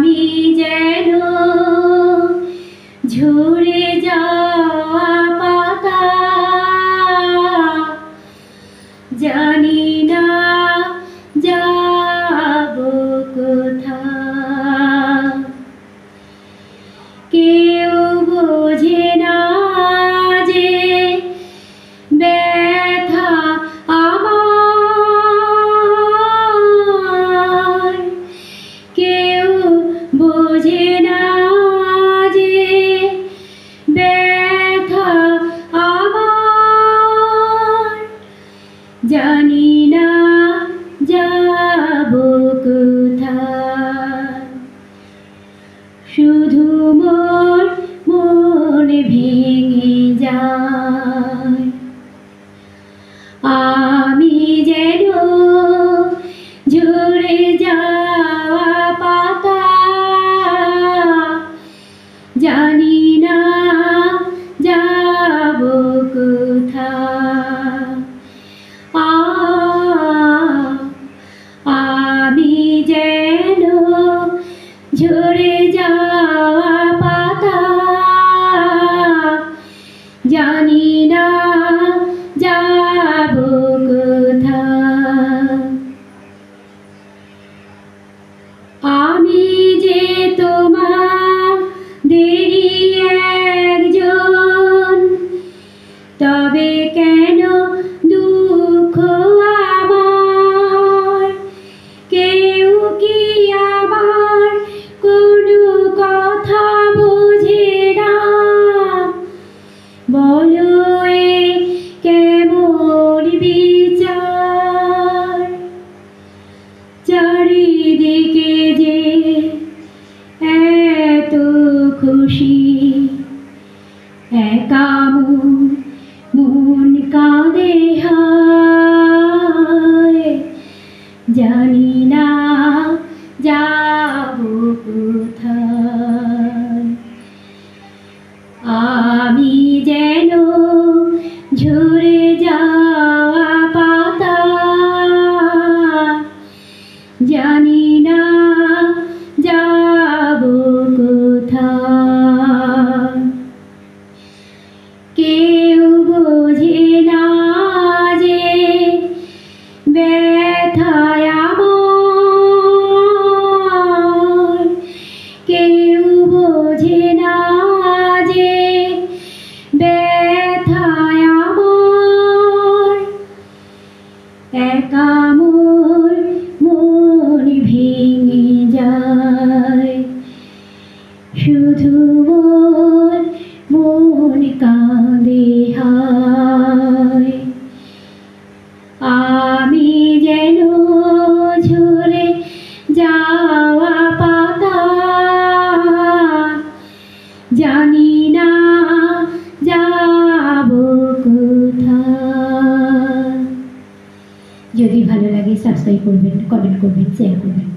আমি যেন ঝরে যাওয়া পাতা, জানি না যাব কোথায়। কেউ বোঝে না যে ব্যথা আমার, কেউ বোঝে না যে ব্যথা আমার, জানি না যাব কোথায়। শুধু মোর মন ভেঙে যায়, আমি যেন ঝরে যাওয়া পাতা, জানি না যাব কোথায়। আমি যেন ঝরে যাওয়া পাতা, জানি না যাব কোথায়। আমি যে তোমাদেরই একজন, তবে কেন দুঃখ আমার? কেউ কি আমার কোনো কথা বোঝে না? বলো এ কেমন বিচার? চারিদিকে যে এত খুশি, একা মন কাঁদে হায়, জানি না যাব কোথায়। আমি যেন ঝরে যাওয়া পাতা, জানি না যাব কোথায়। কেউ বোঝে না যে ব্যথায় আমার, কেউ বোঝে না যে ব্যথায় আমার, একা মোর মন ভেঙে যায়। শুধু মোর মন কাঁদে হায়, আমি যেন ঝরে যাওয়া পাতা, জানি না যাব কোথায়। যদি ভালো লাগে সাবস্ক্রাইব করবেন, কমেন্ট করবেন, শেয়ার করবেন।